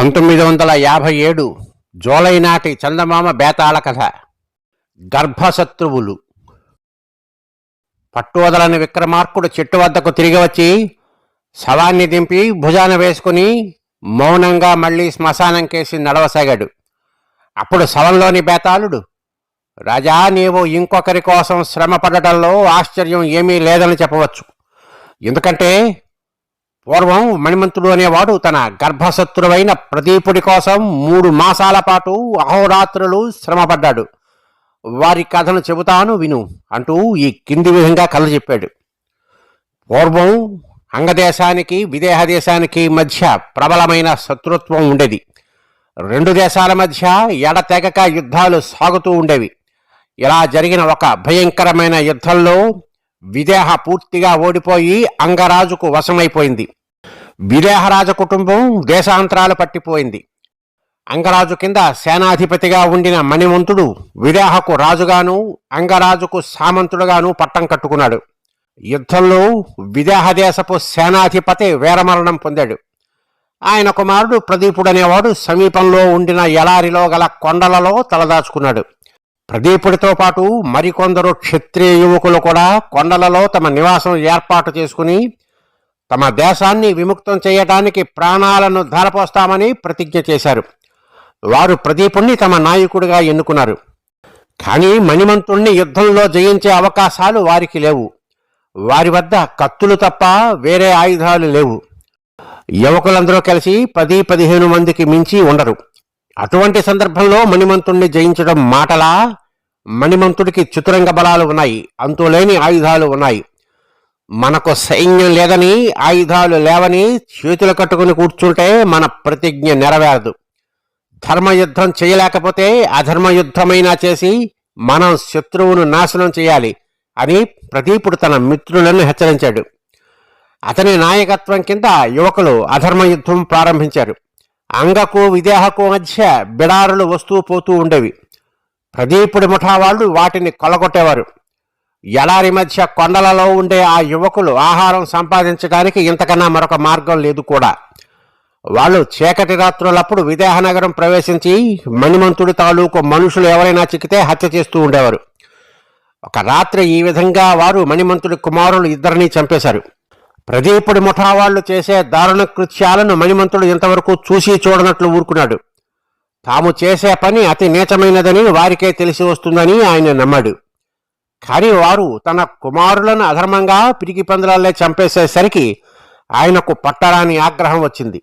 1957 July నాటి చందమామ బేతాళ కథ. గర్భశత్రువులు. పట్టువదలని విక్రమార్కుడు చెట్టు వద్దకు తిరిగి వచ్చి శవాన్ని దింపి భుజాన వేసుకుని మౌనంగా మళ్లీ శ్మశానం కేసి నడవసాగాడు. అప్పుడు శవంలోని బేతాళుడు, రాజా, నీవు ఇంకొకరి కోసం శ్రమ పడటంలో ఆశ్చర్యం ఏమీ లేదని చెప్పవచ్చు. ఎందుకంటే పూర్వం మణిమంతుడు అనేవాడు తన గర్భశత్రువైన ప్రదీపుడి కోసం 3 మాసాల పాటు అహోరాత్రులు శ్రమపడ్డాడు. వారి కథను చెబుతాను విను అంటూ ఈ కింది విధంగా కథ చెప్పాడు. పూర్వం అంగదేశానికి విదేహ దేశానికి మధ్య ప్రబలమైన శత్రుత్వం ఉండేది. 2 దేశాల మధ్య ఎడతెగక యుద్ధాలు సాగుతూ ఉండేవి. ఇలా జరిగిన ఒక భయంకరమైన యుద్ధంలో విదేహ పూర్తిగా ఓడిపోయి అంగరాజుకు వశమైపోయింది. విదేహరాజ కుటుంబం దేశాంతరాలు పట్టిపోయింది. అంగరాజు కింద సేనాధిపతిగా ఉండిన మణిమంతుడు విదేహకు రాజుగాను అంగరాజుకు సామంతుడుగాను పట్టం కట్టుకున్నాడు. యుద్ధంలో విదేహ దేశపు సేనాధిపతి వీరమరణం పొందాడు. ఆయన కుమారుడు ప్రదీపుడనేవాడు సమీపంలో ఉండిన ఎడారిలో గల కొండలలో తలదాచుకున్నాడు. ప్రదీపుడితో పాటు మరికొందరు క్షత్రియ యువకులు కూడా కొండలలో తమ నివాసం ఏర్పాటు చేసుకుని తమ దేశాన్ని విముక్తం చేయడానికి ప్రాణాలను ధారపోస్తామని ప్రతిజ్ఞ చేశారు. వారు ప్రదీపుణ్ణి తమ నాయకుడిగా ఎన్నుకున్నారు. కానీ మణిమంతుణ్ణి యుద్ధంలో జయించే అవకాశాలు వారికి లేవు. వారి వద్ద కత్తులు తప్ప వేరే ఆయుధాలు లేవు. యువకులందరూ కలిసి 10-15 మందికి మించి ఉండరు. అటువంటి సందర్భంలో మణిమంతుణ్ణి జయించడం మాటలా? మణిమంతుడికి చతురంగ బలాలు ఉన్నాయి, అంతులేని ఆయుధాలు ఉన్నాయి. మనకు సైన్యం లేదని, ఆయుధాలు లేవని చేతులు కట్టుకుని కూర్చుంటే మన ప్రతిజ్ఞ నెరవేరదు. ధర్మయుద్ధం చేయలేకపోతే అధర్మయుద్ధమైనా చేసి మనం శత్రువును నాశనం చేయాలి అని ప్రదీపుడు తన మిత్రులను హెచ్చరించాడు. అతని నాయకత్వం కింద యువకులు అధర్మయుద్ధం ప్రారంభించారు. అంగకు విదేహకు మధ్య బిడారులు వస్తూ పోతూ ఉండేవి. ప్రదీపుడి ముఠా వాళ్ళు వాటిని కొల్లగొట్టేవారు. ఎడారి మధ్య కొండలలో ఉండే ఆ యువకులు ఆహారం సంపాదించడానికి ఇంతకన్నా మరొక మార్గం లేదు కూడా. వాళ్ళు చీకటి రాత్రులప్పుడు విదేహనగరం ప్రవేశించి మణిమంతుడి తాలూకు మనుషులు ఎవరైనా చిక్కితే హత్య చేస్తూ ఉండేవారు. ఒక రాత్రి ఈ విధంగా వారు మణిమంతుడి కుమారులు 2 చంపేశారు. ప్రదీపుడి ముఠా వాళ్ళు చేసే దారుణ కృత్యాలను మణిమంతుడు ఇంతవరకు చూసి చూడనట్లు ఊరుకున్నాడు. తాము చేసే పని అతి నీచమైనదని వారికే తెలిసి వస్తుందని ఆయన నమ్మాడు. కానీ వారు తన కుమారులను అధర్మంగా పిరికి పందులల్లే చంపేసేసరికి ఆయనకు పట్టరాని ఆగ్రహం వచ్చింది.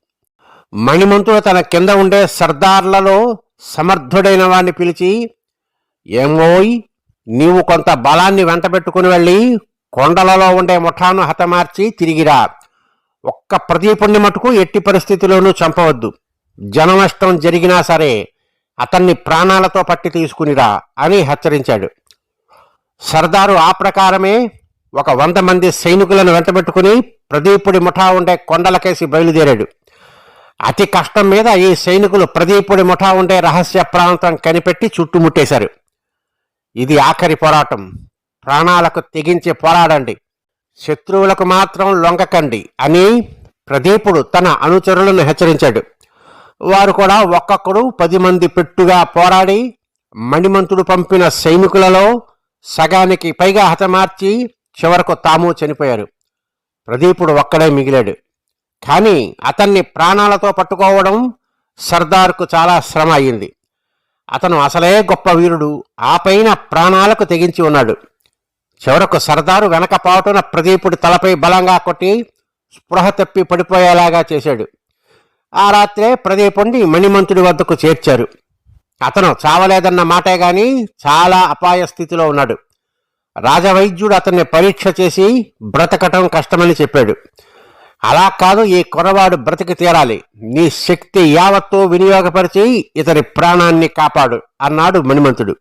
మణిమంతుడు తన కింద ఉండే సర్దార్లలో సమర్థుడైన వాడిని పిలిచి, ఏమోయ్, నీవు కొంత బలాన్ని వెంటబెట్టుకుని వెళ్ళి కొండలలో ఉండే ముఠాను హతమార్చి తిరిగిరా. ఒక్క ప్రదీపుణ్ణి మటుకు ఎట్టి పరిస్థితిలోనూ చంపవద్దు. జననష్టం జరిగినా సరే అతన్ని ప్రాణాలతో పట్టి తీసుకునిరా అని హెచ్చరించాడు. సర్దారు ఆ ప్రకారమే 100 మంది సైనికులను వెంటబెట్టుకుని ప్రదీపుడి ముఠా ఉండే కొండలకేసి బయలుదేరాడు. అతి కష్టం మీద ఈ సైనికులు ప్రదీపుడి ముఠా ఉండే రహస్య ప్రాంతం కనిపెట్టి చుట్టుముట్టేశారు. ఇది ఆఖరి పోరాటం. ప్రాణాలకు తెగించి పోరాడండి, శత్రువులకు మాత్రం లొంగకండి అని ప్రదీపుడు తన అనుచరులను హెచ్చరించాడు. వారు కూడా ఒక్కొక్కడు 10 మంది పెట్టుగా పోరాడి మణిమంతుడు పంపిన సైనికులలో సగానికి పైగా హతమార్చి చివరకు తాము చనిపోయారు. ప్రదీపుడు ఒక్కడే మిగిలాడు. కానీ అతన్ని ప్రాణాలతో పట్టుకోవడం సర్దార్కు చాలా శ్రమ అయింది. అతను అసలే గొప్ప వీరుడు, ఆ పైన ప్రాణాలకు తెగించి ఉన్నాడు. చివరకు సర్దారు వెనక పాటున ప్రదీపుడి తలపై బలంగా కొట్టి స్పృహ తప్పి పడిపోయేలాగా చేశాడు. ఆ రాత్రే ప్రదీపుణ్ణి మణిమంతుడి వద్దకు చేర్చారు. అతను చావలేదన్న మాటే గాని చాలా అపాయ స్థితిలో ఉన్నాడు. రాజవైద్యుడు అతన్ని పరీక్ష చేసి బ్రతకటం కష్టమని చెప్పాడు. అలా కాదు, ఈ కుర్రవాడు బ్రతికి తీరాలి. నీ శక్తి యావత్తూ వినియోగపరిచి ఇతని ప్రాణాన్ని కాపాడు అన్నాడు మణిమంతుడు.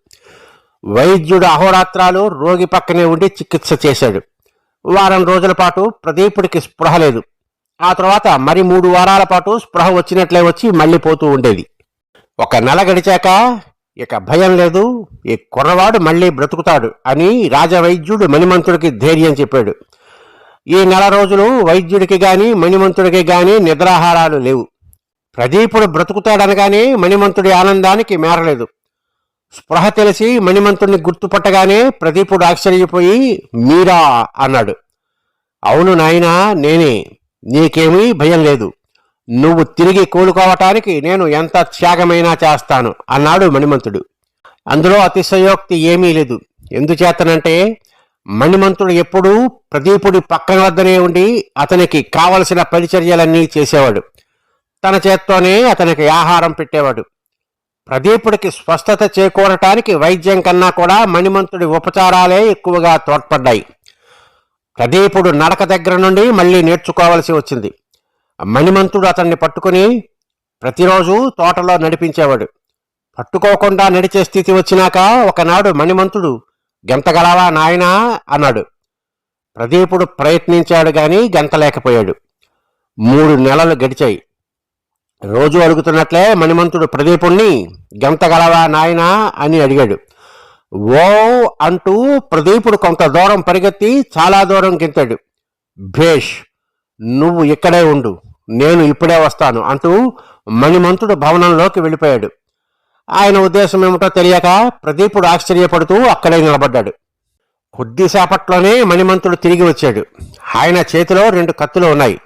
వైద్యుడు అహోరాత్రాలు రోగి పక్కనే ఉండి చికిత్స చేశాడు. వారం రోజుల పాటు ప్రదీపుడికి స్పృహ లేదు. ఆ తర్వాత మరి 3 వారాల పాటు స్పృహ వచ్చినట్లే వచ్చి మళ్ళీ పోతూ ఉండేది. 1 నెల గడిచాక ఇక భయం లేదు, ఈ కుర్రవాడు మళ్ళీ బ్రతుకుతాడు అని రాజవైద్యుడు మణిమంతుడికి ధైర్యం చెప్పాడు. ఈ 1 నెల రోజులు వైద్యుడికి గాని మణిమంతుడికి గాని నిద్రాహారాలు లేవు. ప్రదీపుడు బ్రతుకుతాడనగానే మణిమంతుడి ఆనందానికి మేరలేదు. స్పృహ తెలిసి మణిమంతుడిని గుర్తుపట్టగానే ప్రదీపుడు ఆశ్చర్యపోయి మీరా అన్నాడు. అవును నాయనా, నేనే. నీకేమీ భయం లేదు. నువ్వు తిరిగి కోలుకోవటానికి నేను ఎంత త్యాగమైనా చేస్తాను అన్నాడు మణిమంతుడు. అందులో అతిశయోక్తి ఏమీ లేదు. ఎందుచేతనంటే మణిమంతుడు ఎప్పుడూ ప్రదీపుడి పక్కన వద్దనే ఉండి అతనికి కావలసిన పరిచర్యలన్నీ చేసేవాడు. తన చేత్తోనే అతనికి ఆహారం పెట్టేవాడు. ప్రదీపుడికి స్వస్థత చేకూరటానికి వైద్యం కన్నా కూడా మణిమంతుడి ఉపచారాలే ఎక్కువగా తోడ్పడ్డాయి. ప్రదీపుడు నడక దగ్గర నుండి మళ్ళీ నేర్చుకోవలసి వచ్చింది. మణిమంతుడు అతన్ని పట్టుకుని ప్రతిరోజు తోటలో నడిపించేవాడు. పట్టుకోకుండా నడిచే స్థితి వచ్చినాక ఒకనాడు మణిమంతుడు గెంతగలవా నాయనా అన్నాడు. ప్రదీపుడు ప్రయత్నించాడు గాని గెంతలేకపోయాడు. 3 నెలలు గడిచాయి. రోజు అడుగుతున్నట్లే మణిమంతుడు ప్రదీపుణ్ణి గెంతగలవా నాయనా అని అడిగాడు. ఓ అంటూ ప్రదీపుడు కొంత దూరం పరిగెత్తి చాలా దూరం గెంతాడు. భేష్, నువ్వు ఇక్కడే ఉండు, నేను ఇప్పుడే వస్తాను అంటూ మణిమంతుడు భవనంలోకి వెళ్ళిపోయాడు. ఆయన ఉద్దేశం ఏమిటో తెలియక ప్రదీపుడు ఆశ్చర్యపడుతూ అక్కడే నిలబడ్డాడు. కొద్దిసేపట్లోనే మణిమంతుడు తిరిగి వచ్చాడు. ఆయన చేతిలో 2 కత్తులు ఉన్నాయి.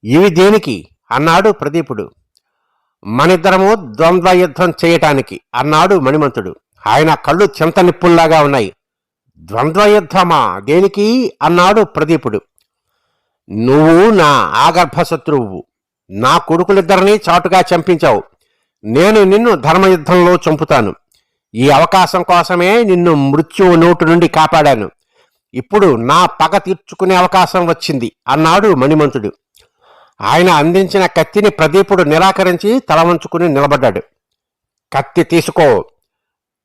ఇవి దేనికి అన్నాడు ప్రదీపుడు. మనిద్దరము ద్వంద్వ యుద్ధం చేయటానికి అన్నాడు మణిమంతుడు. ఆయన కళ్ళు చింత నిప్పుల్లాగా ఉన్నాయి. ద్వంద్వ యుద్ధమా, దేనికి అన్నాడు ప్రదీపుడు. నువ్వు నా ఆగర్భశత్రువు. నా కొడుకులిద్దరినీ చాటుగా చంపించావు. నేను నిన్ను ధర్మయుద్ధంలో చంపుతాను. ఈ అవకాశం కోసమే నిన్ను మృత్యువు నోటు నుండి కాపాడాను. ఇప్పుడు నా పగ తీర్చుకునే అవకాశం వచ్చింది అన్నాడు మణిమంతుడు. ఆయన అందించిన కత్తిని ప్రదీపుడు నిరాకరించి తల వంచుకుని నిలబడ్డాడు. కత్తి తీసుకో.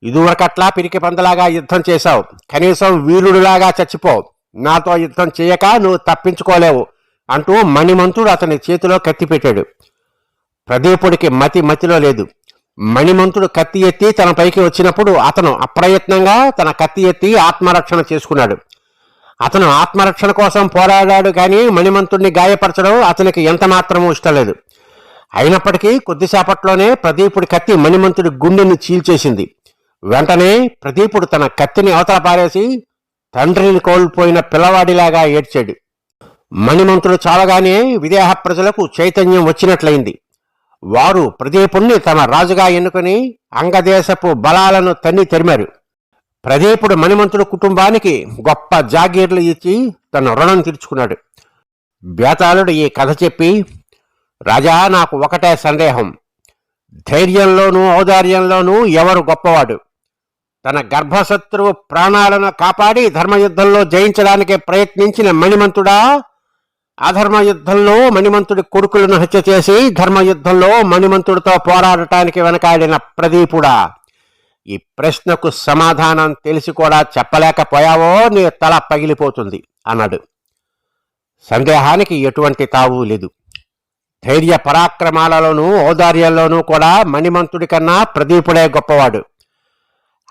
ఇదివరకట్లా పిరికి పందలాగా యుద్ధం చేశావు. కనీసం వీరుడిలాగా చచ్చిపో. నాతో యుద్ధం చేయక నువ్వు తప్పించుకోలేవు అంటూ మణిమంతుడు అతని చేతిలో కత్తి పెట్టాడు. ప్రదీపుడికి మతిలో లేదు. మణిమంతుడు కత్తి ఎత్తి తన పైకి వచ్చినప్పుడు అతను అప్రయత్నంగా తన కత్తి ఎత్తి ఆత్మరక్షణ చేసుకున్నాడు. అతను ఆత్మరక్షణ కోసం పోరాడాడు కానీ మణిమంతుడిని గాయపరచడం అతనికి ఎంత మాత్రమూ ఇష్టం లేదు. అయినప్పటికీ కొద్దిసేపట్లోనే ప్రదీపుడి కత్తి మణిమంతుడి గుండెని చీల్చేసింది. వెంటనే ప్రదీపుడు తన కత్తిని అవతల పారేసి తండ్రిని కోల్పోయిన పిల్లవాడిలాగా ఏడ్చాడు. మణిమంతుడు చాలగానే విదేహ ప్రజలకు చైతన్యం వచ్చినట్లయింది. వారు ప్రదీపుణ్ణి తమ రాజుగా ఎన్నుకొని అంగదేశపు బలాలను తరిమారు. ప్రదీపుడు మణిమంతుడు కుటుంబానికి గొప్ప జాగీర్లు ఇచ్చి తన రుణం తీర్చుకున్నాడు. బేతాళుడు ఈ కథ చెప్పి, రాజా, నాకు ఒకటే సందేహం. ధైర్యంలోనూ ఔదార్యంలోనూ ఎవరు గొప్పవాడు? తన గర్భశత్రువు ప్రాణాలను కాపాడి ధర్మయుద్ధంలో జయించడానికి ప్రయత్నించిన మణిమంతుడా, అధర్మయుద్ధంలో మణిమంతుడి కొడుకులను హత్య చేసి ధర్మయుద్ధంలో మణిమంతుడితో పోరాడటానికి వెనకాడిన ప్రదీపుడా? ఈ ప్రశ్నకు సమాధానం తెలిసి కూడా చెప్పలేకపోయావో నీ తల పగిలిపోతుంది అన్నాడు. సందేహానికి ఎటువంటి తావు లేదు. ధైర్య పరాక్రమాలలోనూ ఔదార్యంలోనూ కూడా మణిమంతుడి కన్నా ప్రదీపుడే గొప్పవాడు.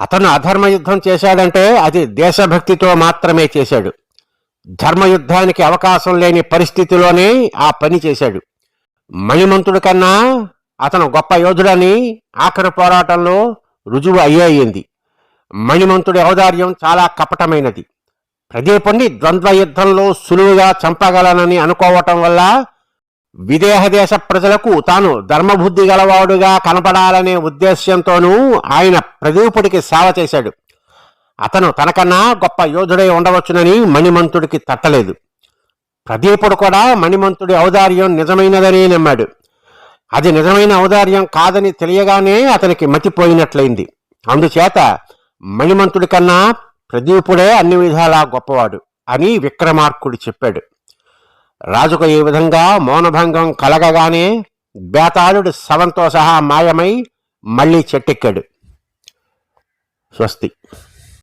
అతను అధర్మయుద్ధం చేశాడంటే అది దేశభక్తితో మాత్రమే చేశాడు. ధర్మయుద్ధానికి అవకాశం లేని పరిస్థితిలోనే ఆ పని చేశాడు. మణిమంతుడి కన్నా అతను గొప్ప యోధుడని ఆఖరి పోరాటంలో రుజువు అయ్యింది. మణిమంతుడి ఔదార్యం చాలా కపటమైనది. ప్రదీపుణ్ణి ద్వంద్వ యుద్ధంలో సులువుగా చంపగలనని అనుకోవటం వల్ల విదేహ దేశ ప్రజలకు తాను ధర్మబుద్ధి గలవాడుగా కనపడాలనే ఉద్దేశ్యంతోనూ ఆయన ప్రదీపుడికి సేవ చేశాడు. అతను తనకన్నా గొప్ప యోధుడై ఉండవచ్చునని మణిమంతుడికి తట్టలేదు. ప్రదీపుడు కూడా మణిమంతుడి ఔదార్యం నిజమైనదని నమ్మాడు. అది నిజమైన ఔదార్యం కాదని తెలియగానే అతనికి మతిపోయినట్లయింది. అందుచేత మణిమంతుడి కన్నా ప్రదీపుడే అన్ని విధాలా గొప్పవాడు అని విక్రమార్కుడు చెప్పాడు. రాజుకు ఈ విధంగా మౌనభంగం కలగగానే బేతాళుడు శవంతో సహా మాయమై మళ్లీ చెట్టెక్కాడు. స్వస్తి.